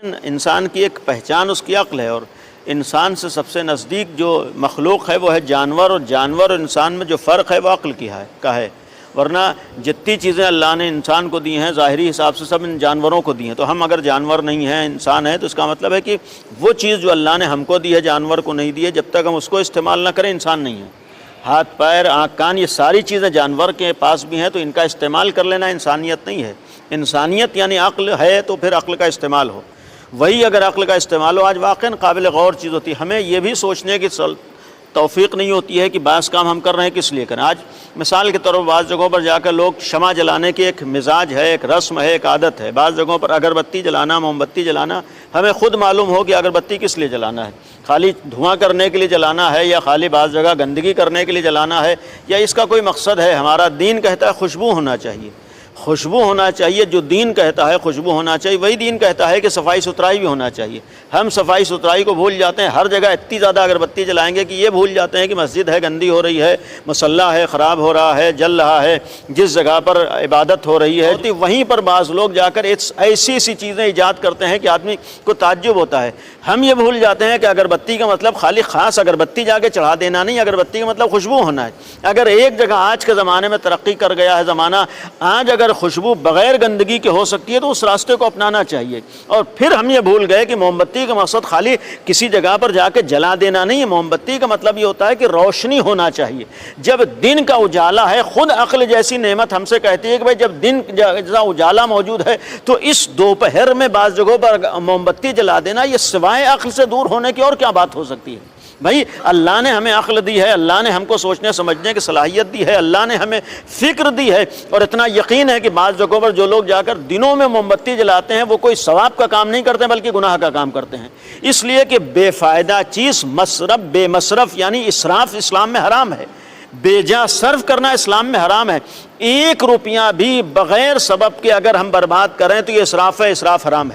انسان کی ایک پہچان اس کی عقل ہے، اور انسان سے سب سے نزدیک جو مخلوق ہے وہ ہے جانور، اور جانور اور انسان میں جو فرق ہے وہ عقل کا ہے۔ ورنہ جتنی چیزیں اللہ نے انسان کو دی ہیں ظاہری حساب سے سب ان جانوروں کو دی ہیں، تو ہم اگر جانور نہیں ہیں انسان ہے تو اس کا مطلب ہے کہ وہ چیز جو اللہ نے ہم کو دی ہے جانور کو نہیں دی ہے، جب تک ہم اس کو استعمال نہ کریں انسان نہیں ہے۔ ہاتھ پیر آنکھ کان یہ ساری چیزیں جانور کے پاس بھی ہیں، تو ان کا استعمال کر لینا انسانیت نہیں ہے۔ انسانیت یعنی عقل ہے تو پھر عقل کا استعمال ہو، وہی اگر عقل کا استعمال ہو۔ آج واقعاً قابل غور چیز ہوتی ہے، ہمیں یہ بھی سوچنے کی توفیق نہیں ہوتی ہے کہ بعض کام ہم کر رہے ہیں کس لیے کریں۔ آج مثال کے طور پر بعض جگہوں پر جا کر لوگ شمع جلانے کی ایک مزاج ہے، ایک رسم ہے، ایک عادت ہے۔ بعض جگہوں پر اگربتی جلانا، موم بتی جلانا، ہمیں خود معلوم ہو کہ اگربتی کس لیے جلانا ہے، خالی دھواں کرنے کے لیے جلانا ہے، یا خالی بعض جگہ گندگی کرنے کے لیے جلانا ہے، یا اس کا کوئی مقصد ہے۔ ہمارا دین کہتا ہے خوشبو ہونا چاہیے، خوشبو ہونا چاہیے۔ جو دین کہتا ہے خوشبو ہونا چاہیے، وہی دین کہتا ہے کہ صفائی ستھرائی بھی ہونا چاہیے۔ ہم صفائی ستھرائی کو بھول جاتے ہیں، ہر جگہ اتنی زیادہ اگربتی جلائیں گے کہ یہ بھول جاتے ہیں کہ مسجد ہے گندی ہو رہی ہے، مصلی ہے خراب ہو رہا ہے، جل رہا ہے، جس جگہ پر عبادت ہو رہی ہے وہیں پر بعض لوگ جا کر ایسی چیزیں ایجاد کرتے ہیں کہ آدمی کو تعجب ہوتا ہے۔ ہم یہ بھول جاتے ہیں کہ اگربتی کا مطلب خالی خاص اگربتی جا کے چڑھا دینا نہیں، اگربتی کا مطلب خوشبو ہونا ہے۔ اگر ایک جگہ آج کے زمانے میں ترقی کر گیا ہے زمانہ، آج اگر خوشبو بغیر گندگی کے ہو سکتی ہے تو اس راستے کو اپنانا چاہیے۔ اور پھر ہم یہ بھول گئے کہ موم بتی کا مقصد خالی کسی جگہ پر جا کے جلا دینا نہیں ہے۔ موم بتی کا مطلب یہ ہوتا ہے کہ روشنی ہونا چاہیے۔ جب دن کا اجالا ہے، خود عقل جیسی نعمت ہم سے کہتی ہے کہ بھائی جب دن جیسا اجالا موجود ہے تو اس دوپہر میں بعض جگہوں پر موم بتی جلا دینا، یہ سوائے عقل سے دور ہونے کی اور کیا بات ہو سکتی ہے؟ بھائی اللہ نے ہمیں عقل دی ہے، اللہ نے ہم کو سوچنے سمجھنے کی صلاحیت دی ہے، اللہ نے ہمیں فکر دی ہے، اور اتنا یقین ہے کہ بعض جگہوں پر جو لوگ جا کر دنوں میں موم بتی جلاتے ہیں وہ کوئی ثواب کا کام نہیں کرتے بلکہ گناہ کا کام کرتے ہیں۔ اس لیے کہ بے فائدہ چیز بے مصرف یعنی اسراف اسلام میں حرام ہے، بے جا صرف کرنا اسلام میں حرام ہے۔ 1 روپیہ بھی بغیر سبب کے اگر ہم برباد کریں تو یہ اسراف ہے، اسراف حرام ہے۔